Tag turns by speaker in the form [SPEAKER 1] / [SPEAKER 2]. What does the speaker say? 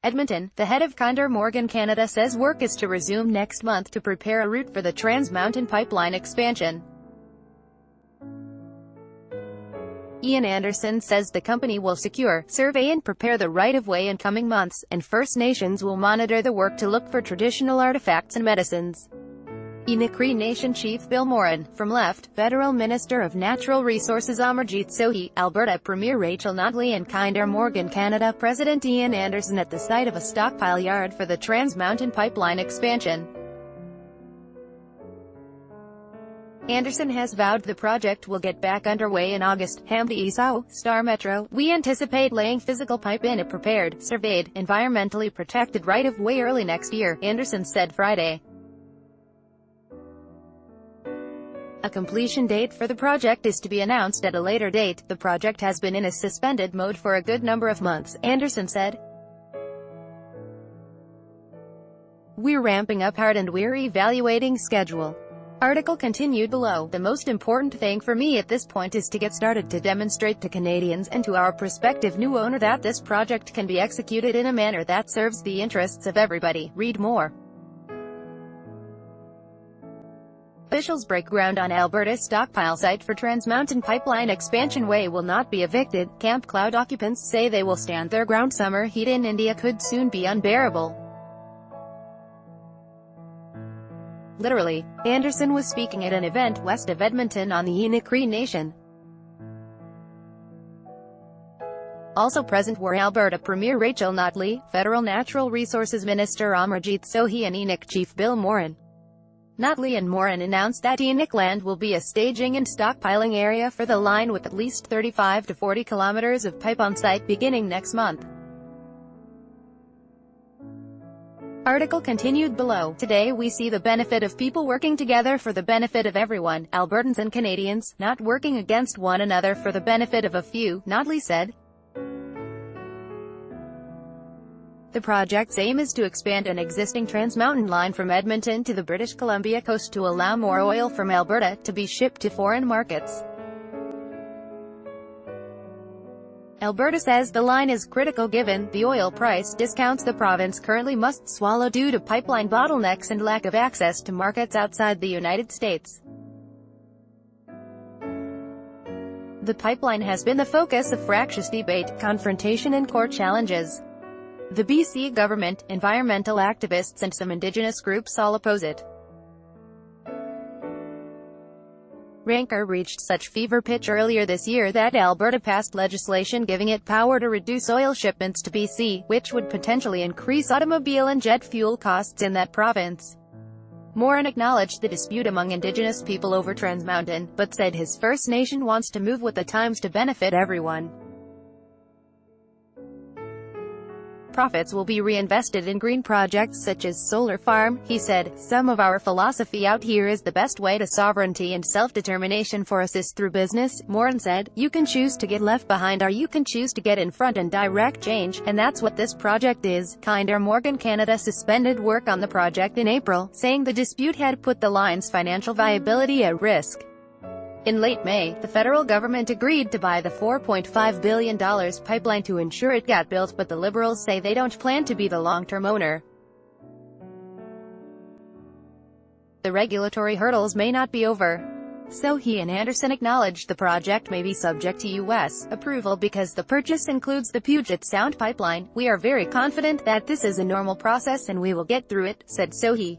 [SPEAKER 1] Edmonton, the head of Kinder Morgan Canada says work is to resume next month to prepare a route for the Trans Mountain Pipeline expansion. Ian Anderson says the company will secure, survey and prepare the right-of-way in coming months, and First Nations will monitor the work to look for traditional artifacts and medicines. Enoch Cree Nation Chief Bill Moran, from Left, Federal Minister of Natural Resources Amarjeet Sohi, Alberta Premier Rachel Notley and Kinder Morgan Canada President Ian Anderson at the site of a stockpile yard for the Trans Mountain Pipeline expansion. Anderson has vowed the project will get back underway in August. Hamdi Isao, Star Metro, we anticipate laying physical pipe in a prepared, surveyed, environmentally protected right-of-way early next year, Anderson said Friday. A completion date for the project is to be announced at a later date. The project has been in a suspended mode for a good number of months, Anderson said. We're ramping up hard and we're evaluating schedule. Article continued below. The most important thing for me at this point is to get started to demonstrate to Canadians and to our prospective new owner that this project can be executed in a manner that serves the interests of everybody. Read more. Officials break ground on Alberta's stockpile site for Trans Mountain Pipeline expansion way will not be evicted. Camp Cloud occupants say they will stand their ground. Summer heat in India could soon be unbearable. Literally. Anderson was speaking at an event west of Edmonton on the Enoch Cree Nation. Also present were Alberta Premier Rachel Notley, Federal Natural Resources Minister Amarjeet Sohi and Enoch Chief Bill Moran. Notley and Moran announced that Enoch land will be a staging and stockpiling area for the line with at least 35 to 40 kilometers of pipe on site beginning next month. Article continued below. Today we see the benefit of people working together for the benefit of everyone, Albertans and Canadians, not working against one another for the benefit of a few, Notley said. The project's aim is to expand an existing Trans Mountain line from Edmonton to the British Columbia coast to allow more oil from Alberta to be shipped to foreign markets. Alberta says the line is critical given the oil price discounts the province currently must swallow due to pipeline bottlenecks and lack of access to markets outside the United States. The pipeline has been the focus of fractious debate, confrontation and court challenges. The BC government, environmental activists and some Indigenous groups all oppose it. Rancor reached such fever pitch earlier this year that Alberta passed legislation giving it power to reduce oil shipments to BC, which would potentially increase automobile and jet fuel costs in that province. Moran acknowledged the dispute among Indigenous people over Trans Mountain, but said his First Nation wants to move with the times to benefit everyone. Profits will be reinvested in green projects such as solar farm, he said. Some of our philosophy out here is the best way to sovereignty and self-determination for us is through business, Moran said. You can choose to get left behind or you can choose to get in front and direct change, and that's what this project is. Kinder Morgan Canada suspended work on the project in April, saying the dispute had put the line's financial viability at risk. In late May, the federal government agreed to buy the $4.5 billion pipeline to ensure it got built, but the Liberals say they don't plan to be the long-term owner. The regulatory hurdles may not be over. Sohi and Anderson acknowledged the project may be subject to U.S. approval because the purchase includes the Puget Sound pipeline. We are very confident that this is a normal process and we will get through it, said Sohi.